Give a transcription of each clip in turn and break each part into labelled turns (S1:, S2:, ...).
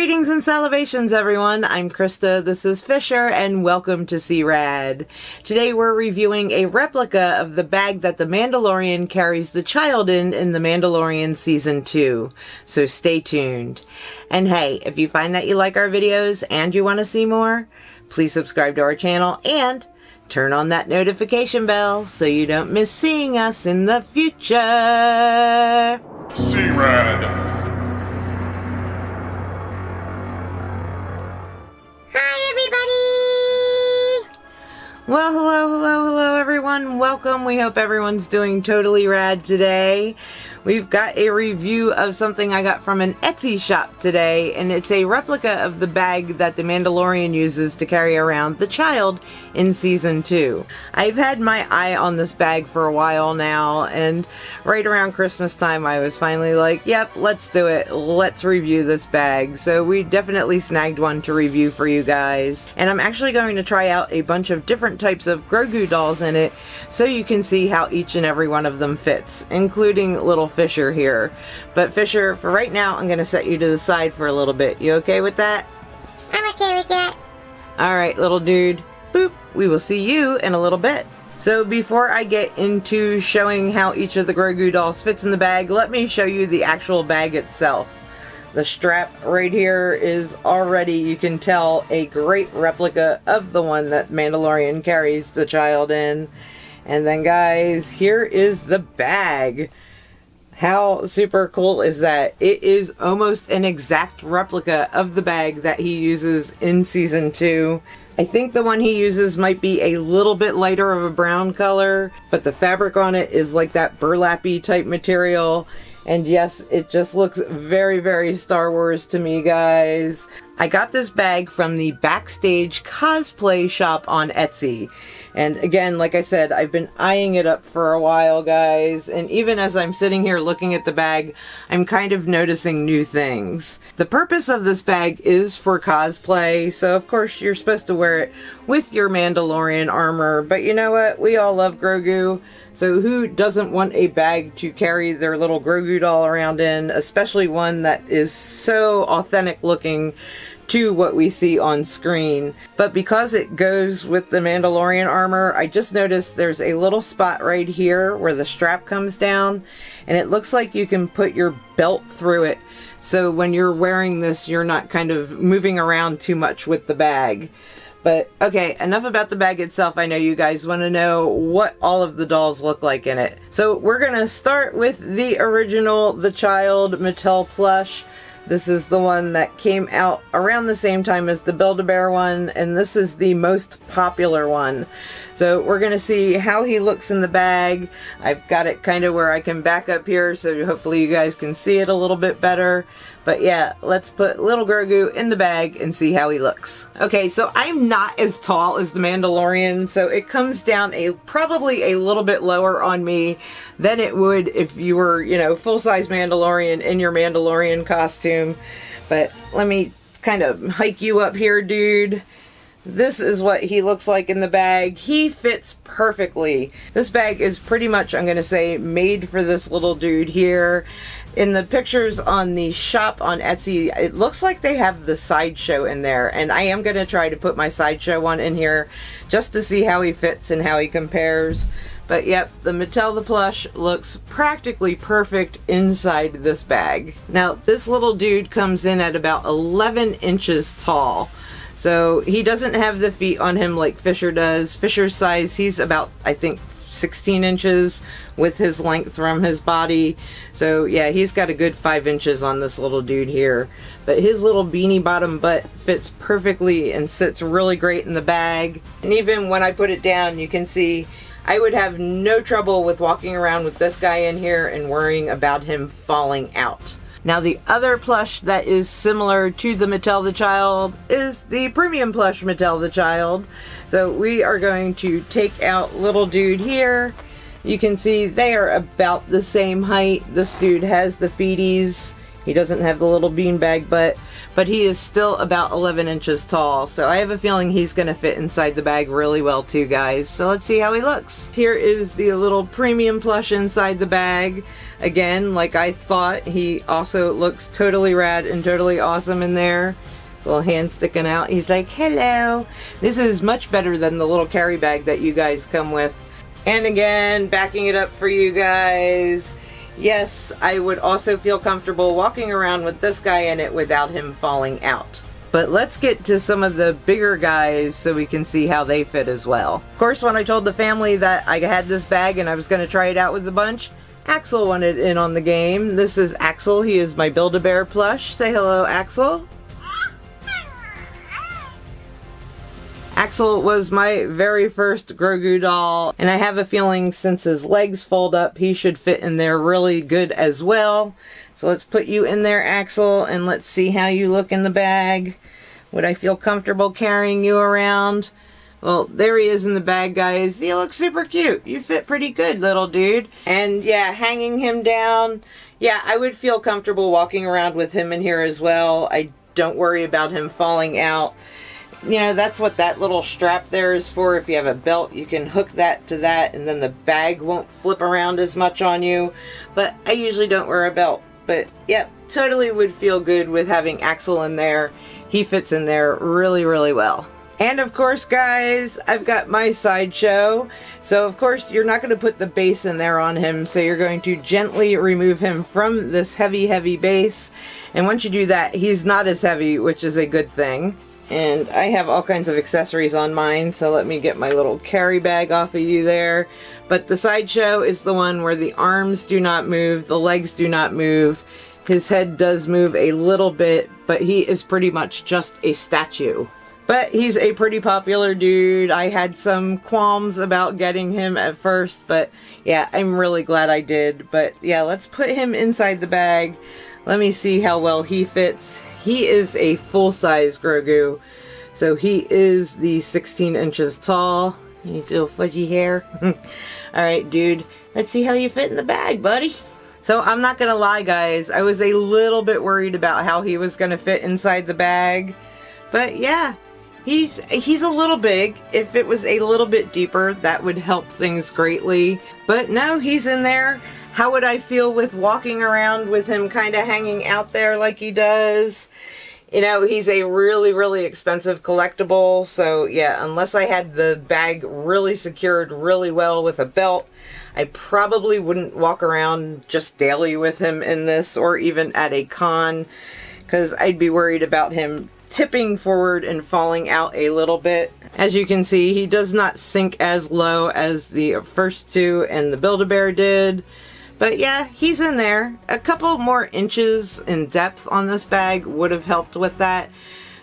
S1: Greetings and salutations, everyone. I'm Krista, this is Fisher, and welcome to TOTALLY. Today we're reviewing a replica of the bag that the Mandalorian carries the child in The Mandalorian Season 2. So stay tuned. And hey, if you find that you like our videos and you want to see more, please subscribe to our channel and turn on that notification bell so you don't miss seeing us in the future.
S2: TOTALLY.
S1: Well, hello everyone. Welcome. We hope everyone's doing totally rad today. We've got a review of something I got from an Etsy shop today, and it's a replica of the bag that the Mandalorian uses to carry around the child in Season 2. I've had my eye on this bag for a while now, and right around Christmas time I was finally like, yep, let's do it. Let's review this bag. So we definitely snagged one to review for you guys. And I'm actually going to try out a bunch of different types of Grogu dolls in it so you can see how each and every one of them fits, including little Fisher here. But Fisher, for right now, I'm going to set you to the side for a little bit. You okay with that?
S3: I'm okay with that.
S1: Alright, little dude. Boop. We will see you in a little bit. So before I get into showing how each of the Grogu dolls fits in the bag, let me show you the actual bag itself. The strap right here is already, you can tell, a great replica of the one that Mandalorian carries the child in. And then guys, here is the bag. How super cool is that? It is almost an exact replica of the bag that he uses in Season 2. I think the one he uses might be a little bit lighter of a brown color, but the fabric on it is like that burlappy type material. And yes, it just looks very, very Star Wars to me, guys. I got this bag from the Backstagecosplayshop on Etsy. And again, like I said, I've been eyeing it up for a while, guys. And even as I'm sitting here looking at the bag, I'm kind of noticing new things. The purpose of this bag is for cosplay. So of course you're supposed to wear it with your Mandalorian armor. But you know what? We all love Grogu. So who doesn't want a bag to carry their little Grogu doll around in, especially one that is so authentic looking to what we see on screen. But because it goes with the Mandalorian armor, I just noticed there's a little spot right here where the strap comes down, and it looks like you can put your belt through it. So when you're wearing this, you're not kind of moving around too much with the bag. But okay, enough about the bag itself. I know you guys want to know what all of the dolls look like in it. So we're going to start with the original, the child Mattel plush. This is the one that came out around the same time as the Build-A-Bear one, and this is the most popular one. So we're going to see how he looks in the bag. I've got it kind of where I can back up here, so hopefully you guys can see it a little bit better. But yeah, let's put little Grogu in the bag and see how he looks. Okay, so I'm not as tall as the Mandalorian, so it comes down probably a little bit lower on me than it would if you were, you know, full-size Mandalorian in your Mandalorian costume. But let me kind of hike you up here, dude. This is what he looks like in the bag. He fits perfectly. This bag is pretty much, I'm going to say, made for this little dude here. In the pictures on the shop on Etsy, it looks like they have the Sideshow in there. And I am going to try to put my Sideshow one in here just to see how he fits and how he compares. But yep, the Mattel the plush looks practically perfect inside this bag. Now, this little dude comes in at about 11 inches tall. So he doesn't have the feet on him like Fisher does. Fisher's size, he's about, I think, 16 inches with his length from his body. So yeah, he's got a good 5 inches on this little dude here. But his little beanie bottom butt fits perfectly and sits really great in the bag. And even when I put it down, you can see I would have no trouble with walking around with this guy in here and worrying about him falling out. Now the other plush that is similar to the Mattel the Child is the premium plush Mattel the Child. So we are going to take out little dude here. You can see they are about the same height. This dude has the feeties He doesn't have the little beanbag butt, but he is still about 11 inches tall. So I have a feeling he's going to fit inside the bag really well too, guys. So let's see how he looks. Here is the little premium plush inside the bag. Again, like I thought, he also looks totally rad and totally awesome in there. His little hand sticking out. He's like, hello. This is much better than the little carry bag that you guys come with. And again, backing it up for you guys. Yes, I would also feel comfortable walking around with this guy in it without him falling out. But let's get to some of the bigger guys so we can see how they fit as well. Of course, when I told the family that I had this bag and I was going to try it out with the bunch, Axel wanted in on the game. This is Axel. He is my Build-A-Bear plush. Say hello, Axel. Axel was my very first Grogu doll, and I have a feeling since his legs fold up, he should fit in there really good as well. So let's put you in there, Axel, and let's see how you look in the bag. Would I feel comfortable carrying you around? Well, there he is in the bag, guys. You look super cute. You fit pretty good, little dude. And yeah, hanging him down, yeah, I would feel comfortable walking around with him in here as well. I don't worry about him falling out. You know, that's what that little strap there is for. If you have a belt, you can hook that to that, and then the bag won't flip around as much on you. But I usually don't wear a belt. But yeah, totally would feel good with having Axel in there. He fits in there really, really well. And of course, guys, I've got my Sideshow. So of course, you're not going to put the base in there on him. So you're going to gently remove him from this heavy, heavy base. And once you do that, he's not as heavy, which is a good thing. And I have all kinds of accessories on mine, so let me get my little carry bag off of you there. But the Sideshow is the one where the arms do not move, the legs do not move. His head does move a little bit, but he is pretty much just a statue. But he's a pretty popular dude. I had some qualms about getting him at first, but yeah, I'm really glad I did. But yeah, let's put him inside the bag. Let me see how well he fits. He is a full-size Grogu, so he is the 16 inches tall. You little fuzzy hair. Alright, dude, let's see how you fit in the bag, buddy. So I'm not gonna lie, guys, I was a little bit worried about how he was gonna fit inside the bag. But yeah, he's a little big. If it was a little bit deeper, that would help things greatly. But no, he's in there. How would I feel with walking around with him kind of hanging out there like he does? You know, he's a really, really expensive collectible. So yeah, unless I had the bag really secured really well with a belt, I probably wouldn't walk around just daily with him in this, or even at a con, because I'd be worried about him tipping forward and falling out a little bit. As you can see, he does not sink as low as the first two and the Build-A-Bear did. But yeah, he's in there. A couple more inches in depth on this bag would have helped with that,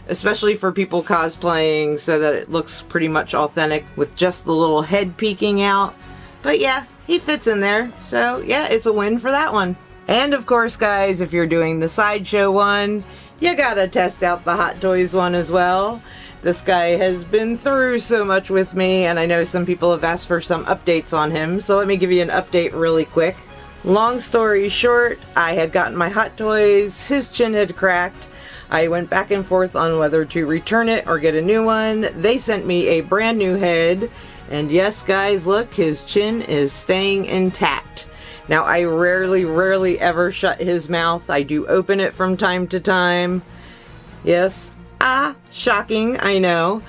S1: especially for people cosplaying, so that it looks pretty much authentic with just the little head peeking out. But yeah, he fits in there. So yeah, it's a win for that one. And of course, guys, if you're doing the Sideshow one, you gotta test out the Hot Toys one as well. This guy has been through so much with me, and I know some people have asked for some updates on him, so let me give you an update really quick. Long story short, I had gotten my Hot Toys, his chin had cracked. I went back and forth on whether to return it or get a new one. They sent me a brand new head, and yes, guys, look, his chin is staying intact. Now, I rarely ever shut his mouth. I do open it from time to time. Yes, shocking, I know,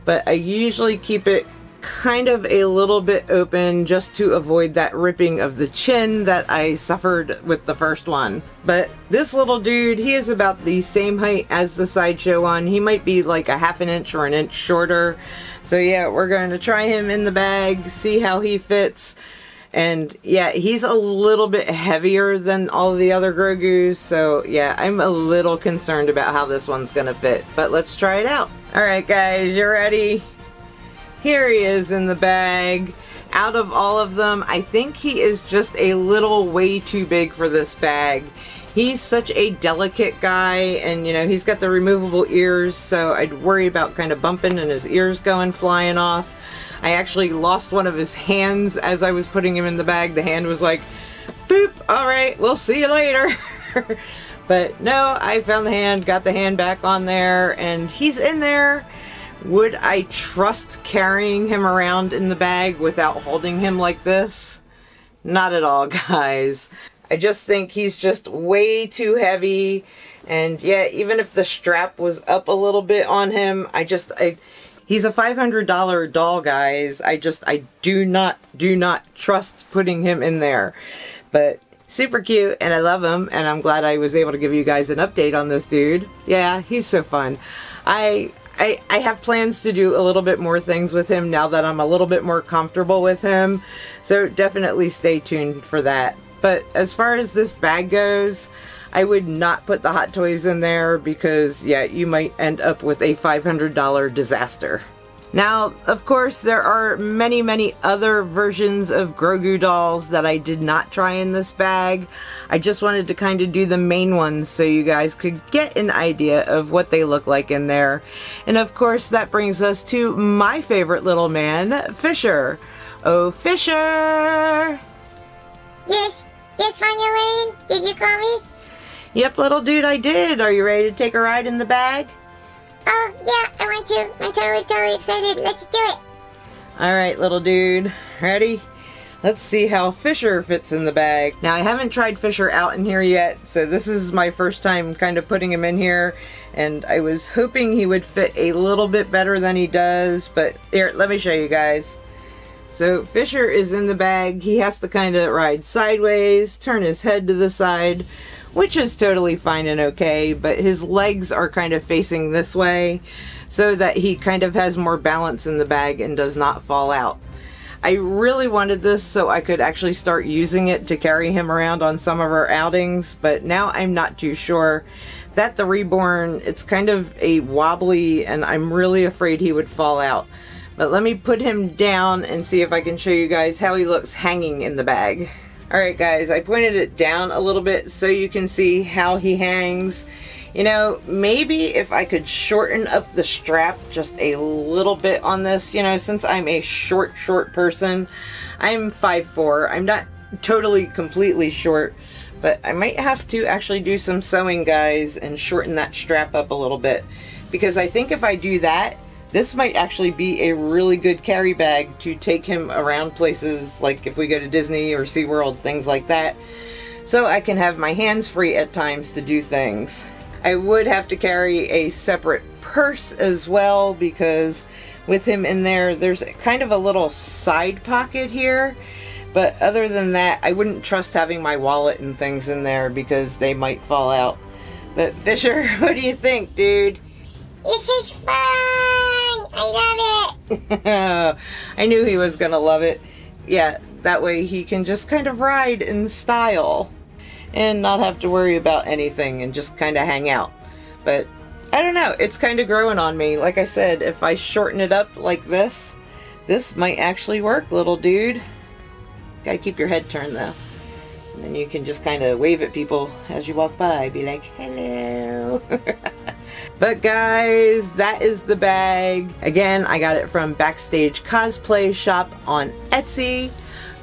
S1: but I usually keep it kind of a little bit open just to avoid that ripping of the chin that I suffered with the first one. But this little dude, he is about the same height as the Sideshow one. He might be like a half an inch or an inch shorter. So yeah, we're going to try him in the bag, see how he fits. And yeah, he's a little bit heavier than all of the other Grogus, so yeah, I'm a little concerned about how this one's gonna fit, but let's try it out. Alright guys, you ready? Here he is in the bag. Out of all of them, I think he is just a little way too big for this bag. He's such a delicate guy, and you know, he's got the removable ears, so I'd worry about kind of bumping and his ears going flying off. I actually lost one of his hands as I was putting him in the bag. The hand was like, boop, alright, we'll see you later. But no, I found the hand, got the hand back on there, and he's in there. Would I trust carrying him around in the bag without holding him like this? Not at all, guys. I just think he's just way too heavy. And yeah, even if the strap was up a little bit on him, he's a $500 doll, guys. I do not trust putting him in there. But super cute, and I love him, and I'm glad I was able to give you guys an update on this dude. Yeah, he's so fun. I have plans to do a little bit more things with him now that I'm a little bit more comfortable with him. So definitely stay tuned for that. But as far as this bag goes, I would not put the Hot Toys in there because, yeah, you might end up with a $500 disaster. Now, of course, there are many, many other versions of Grogu dolls that I did not try in this bag. I just wanted to kind of do the main ones so you guys could get an idea of what they look like in there. And of course, that brings us to my favorite little man, Fisher. Oh, Fisher!
S3: Yes, Mandalorian, did you call me?
S1: Yep, little dude, I did. Are you ready to take a ride in the bag?
S3: Oh, yeah, I want to. I'm totally excited. Let's do it.
S1: Alright, little dude. Ready? Let's see how Fisher fits in the bag. Now, I haven't tried Fisher out in here yet, so this is my first time kind of putting him in here, and I was hoping he would fit a little bit better than he does, but here, let me show you guys. So, Fisher is in the bag. He has to kind of ride sideways, turn his head to the side, which is totally fine and okay, but his legs are kind of facing this way so that he kind of has more balance in the bag and does not fall out. I really wanted this so I could actually start using it to carry him around on some of our outings, but now I'm not too sure. That the Reborn, it's kind of a wobbly and I'm really afraid he would fall out. But let me put him down and see if I can show you guys how he looks hanging in the bag. Alright guys, I pointed it down a little bit so you can see how he hangs. You know, maybe if I could shorten up the strap just a little bit on this, you know, since I'm a short person. I'm 5'4". I'm not totally completely short, but I might have to actually do some sewing, guys, and shorten that strap up a little bit. Because I think if I do that, this might actually be a really good carry bag to take him around places like if we go to Disney or SeaWorld, things like that. So I can have my hands free at times to do things. I would have to carry a separate purse as well because with him in there, there's kind of a little side pocket here. But other than that, I wouldn't trust having my wallet and things in there because they might fall out. But Fisher, what do you think, dude?
S3: This is fun! I love it!
S1: I knew he was gonna love it. Yeah, that way he can just kind of ride in style and not have to worry about anything and just kind of hang out. But I don't know, it's kind of growing on me. Like I said, if I shorten it up like this might actually work, little dude. Gotta keep your head turned though. And then you can just kind of wave at people as you walk by. Be like, hello. But guys, that is the bag. Again, I got it from Backstagecosplayshop on Etsy.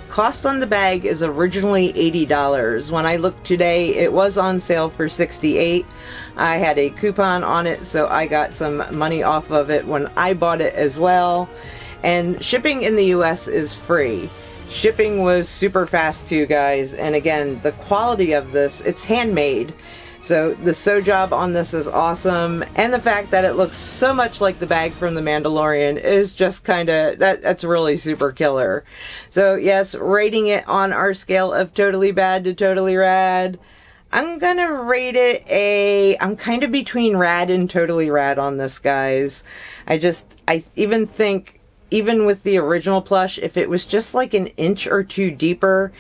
S1: Cost on the bag is originally $80. When I looked today, it was on sale for $68. I had a coupon on it, so I got some money off of it when I bought it as well. And shipping in the US is free. Shipping was super fast too, guys. And again, the quality of this, it's handmade. So the sew job on this is awesome, and the fact that it looks so much like the bag from The Mandalorian is just kind of, that's really super killer. So yes, rating it on our scale of totally bad to totally rad, I'm gonna rate it I'm kind of between rad and totally rad on this, guys. I even think, even with the original plush, if it was just like an inch or two deeper,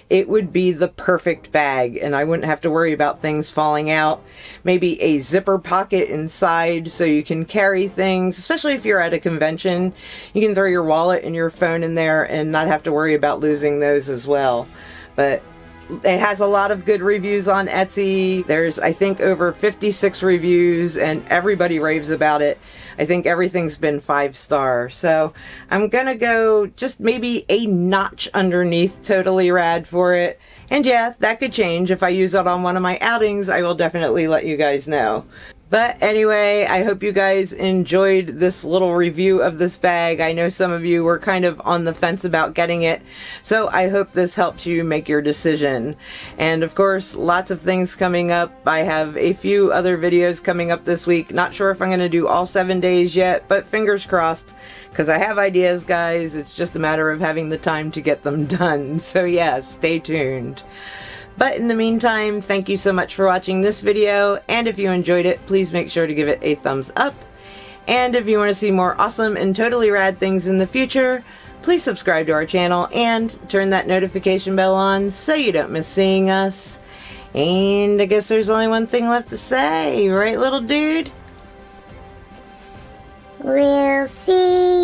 S1: it would be the perfect bag and I wouldn't have to worry about things falling out. Maybe a zipper pocket inside so you can carry things, especially if you're at a convention. You can throw your wallet and your phone in there and not have to worry about losing those as well. But it has a lot of good reviews on Etsy. There's, I think, over 56 reviews and everybody raves about it. I think everything's been 5-star. So I'm gonna go just maybe a notch underneath totally rad for it. And yeah, that could change. If I use it on one of my outings, I will definitely let you guys know. But anyway, I hope you guys enjoyed this little review of this bag. I know some of you were kind of on the fence about getting it, so I hope this helps you make your decision. And of course, lots of things coming up. I have a few other videos coming up this week. Not sure if I'm going to do all 7 days yet, but fingers crossed, because I have ideas, guys. It's just a matter of having the time to get them done. So yeah, stay tuned. But in the meantime, thank you so much for watching this video, and if you enjoyed it, please make sure to give it a thumbs up. And if you want to see more awesome and totally rad things in the future, please subscribe to our channel and turn that notification bell on so you don't miss seeing us. And I guess there's only one thing left to say, right, little dude?
S3: We'll see